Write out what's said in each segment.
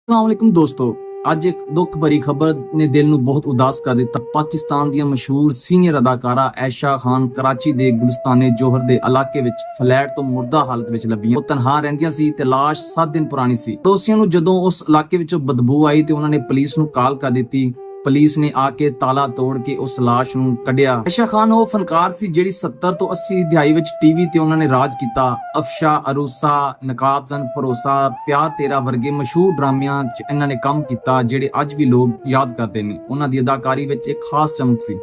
अस्सलाम दोस्तों, ਅੱਜ ਇੱਕ ਦੁੱਖ ਭਰੀ ਖਬਰ ਨੇ ਦਿਲ ਨੂੰ ਬਹੁਤ ਉਦਾਸ ਕਰ ਦਿੱਤਾ। ਪਾਕਿਸਤਾਨ ਦੀਆਂ ਮਸ਼ਹੂਰ ਸੀਨੀਅਰ ਅਦਾਕਾਰਾ ਐਸ਼ਾ ਖਾਨ ਕਰਾਚੀ ਦੇ ਗੁਲਿਸਤਾਨੇ ਜੋਹਰ ਦੇ ਇਲਾਕੇ ਵਿੱਚ ਫਲੈਟ ਤੋਂ ਮੁਰਦਾ ਹਾਲਤ ਵਿੱਚ ਲੱਭੀਆਂ। ਉਹ ਤਨਹਾ ਰਹਿੰਦੀਆਂ ਸੀ ਤੇ ਲਾਸ਼ 7 ਦਿਨ ਪੁਰਾਣੀ ਸੀ। ਪੜੋਸੀਆਂ ਨੂੰ ਜਦੋਂ ਉਸ ਇਲਾਕੇ ਵਿੱਚੋਂ ਬਦਬੂ ਆਈ ਤੇ ਉਹਨਾਂ ਨੇ ਪੁਲਿਸ ਨੂੰ ਕਾਲ ਕਰ ਦਿੱਤੀ। ਪੁਲਿਸ ਨੇ ਆ ਕੇ ਤਾਲਾ ਤੋੜ ਕੇ ਉਸ ਲਾਸ਼ ਨੂੰ ਕੱਢਿਆ। ਐਸ਼ਾ ਖਾਨ ਉਹ ਫਨਕਾਰ ਸੀ ਜਿਹੜੀ 70 ਤੋਂ 80 ਦਿਹਾਈ ਵਿੱਚ ਟੀਵੀ ਤੇ ਉਹਨਾਂ ਨੇ ਰਾਜ ਕੀਤਾ। ਅਫਸ਼ਾ, ਅਰੂਸਾ, ਨਕਾਬਜ਼ਨ, ਭਰੋਸਾ, ਪਿਆਰ ਤੇਰਾ ਵਰਗੇ ਮਸ਼ਹੂਰ ਡਰਾਮਿਆਂ 'ਚ ਇਹਨਾਂ ਨੇ ਕੰਮ ਕੀਤਾ ਜਿਹੜੇ ਅੱਜ ਵੀ ਲੋਕ ਯਾਦ ਕਰਦੇ ਨੇ। ਉਹਨਾਂ ਦੀ ਅਦਾਕਾਰੀ ਵਿੱਚ ਇੱਕ ਖਾਸ ਚਮਕ ਸੀ।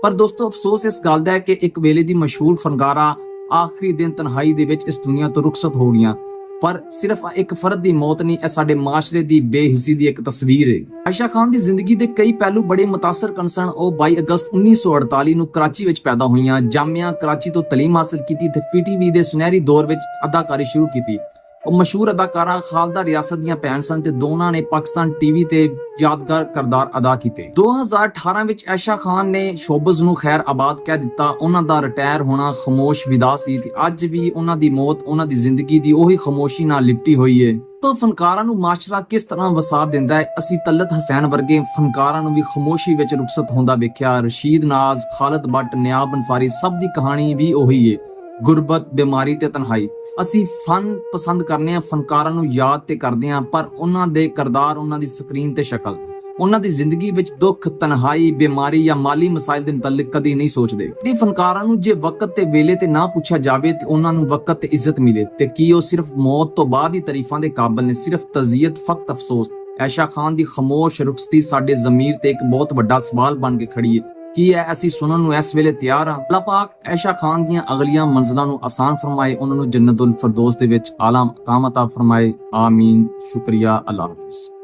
ਪਰ ਦੋਸਤੋ, ਅਫਸੋਸ ਇਸ ਗੱਲ ਦਾ ਹੈ ਕਿ ਇੱਕ ਵੇਲੇ ਦੀ ਮਸ਼ਹੂਰ ਫਨਕਾਰਾ ਆਖਰੀ ਦਿਨ ਤਨਹਾਈ ਦੇ ਵਿੱਚ ਇਸ ਦੁਨੀਆ ਤੋਂ ਰੁਖਸਤ ਹੋ ਗਈਆਂ। ਪਰ ਸਿਰਫ ਇੱਕ ਫਰਦ ਦੀ ਮੌਤ ਨਹੀਂ, ਇਹ ਸਾਡੇ ਮਾਸ਼ਰੇ ਦੀ ਬੇਹਿੱਸੀ ਦੀ ਇੱਕ ਤਸਵੀਰ ਹੈ। ਆਇਸ਼ਾ ਖਾਨ ਦੀ ਜ਼ਿੰਦਗੀ ਦੇ ਕਈ ਪਹਿਲੂ ਬੜੇ ਮੁਤਾਸਰ ਕਨ ਸਨ। ਉਹ 22 ਅਗਸਤ 1948 ਨੂੰ ਕਰਾਚੀ ਵਿੱਚ ਪੈਦਾ ਹੋਈਆਂ। ਜਾਮੀਆ ਕਰਾਚੀ ਤੋਂ ਤਾਲੀਮ ਹਾਸਲ ਕੀਤੀ ਤੇ ਪੀਟੀਵੀ ਦੇ ਸੁਨਹਿਰੀ ਦੌਰ ਵਿੱਚ ਅਦਾਕਾਰੀ ਸ਼ੁਰੂ ਕੀਤੀ। ਉਹ ਮਸ਼ਹੂਰ ਅਦਾਕਾਰਾ ਖਾਲਦਾ ਰਿਆਸਤ ਦੀਆਂ ਭੈਣ ਸਨ ਤੇ ਦੋਨਾਂ ਨੇ ਪਾਕਿਸਤਾਨ ਟੀਵੀ ਤੇ ਯਾਦਗਾਰ ਕਿਰਦਾਰ ਅਦਾ ਕੀਤੇ। 2018 ਵਿੱਚ ਆਇਸ਼ਾ ਖਾਨ ਨੇ ਸ਼ੋਬਜ਼ ਨੂੰ ਖੈਰ ਆਬਾਦ ਕਹਿ ਦਿੱਤਾ। ਉਹਨਾਂ ਦਾ ਰਿਟਾਇਰ ਹੋਣਾ ਖਾਮੋਸ਼ ਵਿਦਾ ਸੀ ਤੇ ਅੱਜ ਵੀ ਉਹਨਾਂ ਦੀ ਮੌਤ ਉਹਨਾਂ ਦੀ ਜ਼ਿੰਦਗੀ ਦੀ ਉਹੀ ਖਾਮੋਸ਼ੀ ਨਾਲ ਲਿਪਟੀ ਹੋਈ ਹੈ। ਤਾਂ ਫਨਕਾਰਾਂ ਨੂੰ ਮਾਸ਼ਰਾ ਕਿਸ ਤਰ੍ਹਾਂ ਵਸਾਰ ਦਿੰਦਾ ਹੈ। ਅਸੀਂ ਤਲਤ ਹਸੈਨ ਵਰਗੇ ਫਨਕਾਰਾਂ ਨੂੰ ਵੀ ਖਾਮੋਸ਼ੀ ਵਿੱਚ ਰੁਖਸਤ ਹੁੰਦਾ ਵੇਖਿਆ। ਰਸ਼ੀਦ ਨਾਜ਼, ਖਾਲਦ ਬੱਟ, ਨਿਆਬ ਅੰਸਾਰੀ, ਸਭ ਦੀ ਕਹਾਣੀ ਵੀ ਉਹੀ ਹੈ, ਗੁਰਬਤ, ਬਿਮਾਰੀ ਤੇ ਤਨਹਾਈ। ਅਸੀਂ ਫਨ ਪਸੰਦ ਕਰਨੇ ਆ, ਫਨਕਾਰਾਂ ਨੂੰ ਯਾਦ ਤੇ ਕਰਦੇ ਆ, ਪਰ ਉਹਨਾਂ ਦੇ ਕਿਰਦਾਰ, ਉਹਨਾਂ ਦੀ ਸਕਰੀਨ ਤੇ ਸ਼ਕਲ, ਉਹਨਾਂ ਦੀ ਜ਼ਿੰਦਗੀ ਵਿੱਚ ਦੁੱਖ, ਤਨਹਾਈ, ਬਿਮਾਰੀ ਜਾਂ ਮਾਲੀ ਮਸਾਇਲ ਦੇ ਮੁਤਲਕ ਕਦੀ ਨਹੀਂ ਸੋਚਦੇ। ਇਹ ਫਨਕਾਰਾਂ ਨੂੰ ਜੇ ਵਕਤ ਤੇ ਵੇਲੇ ਤੇ ਨਾ ਪੁੱਛਿਆ ਜਾਵੇ ਤੇ ਉਹਨਾਂ ਨੂੰ ਵਕਤ ਤੇ ਇੱਜ਼ਤ ਮਿਲੇ ਤੇ ਕੀ ਉਹ ਸਿਰਫ ਮੌਤ ਤੋਂ ਬਾਅਦ ਹੀ ਤਾਰੀਫਾਂ ਦੇ ਕਾਬਿਲ ਨੇ? ਸਿਰਫ ਤਜ਼ੀਅਤ, ਫਕਤ ਅਫਸੋਸ। ਆਇਸ਼ਾ ਖਾਨ ਦੀ ਖਾਮੋਸ਼ ਰੁਖਸਤੀ ਸਾਡੇ ਜ਼ਮੀਰ ਤੇ ਇੱਕ ਬਹੁਤ ਵੱਡਾ ਸਵਾਲ ਬਣ ਕੇ ਖੜੀ ਹੈ। ਕੀ ਹੈ ਅਸੀਂ ਸੁਣਨ ਨੂੰ ਇਸ ਵੇਲੇ ਤਿਆਰ ਹਾਂ? ਅੱਲਾਹ ਪਾਕ ਆਇਸ਼ਾ ਖਾਨ ਦੀਆਂ ਅਗਲੀਆਂ ਮੰਜ਼ਲਾਂ ਨੂੰ ਆਸਾਨ ਫਰਮਾਏ, ਉਹਨਾਂ ਨੂੰ ਜੰਨਤੁਲ ਫਿਰਦੌਸ ਦੇ ਵਿੱਚ ਆਲਾ ਮਕਾਮ ਅਤਾ ਫਰਮਾਏ। ਆਮੀਨ। ਸ਼ੁਕਰੀਆ। ਅੱਲਾਹ ਹਾਫਿਜ਼।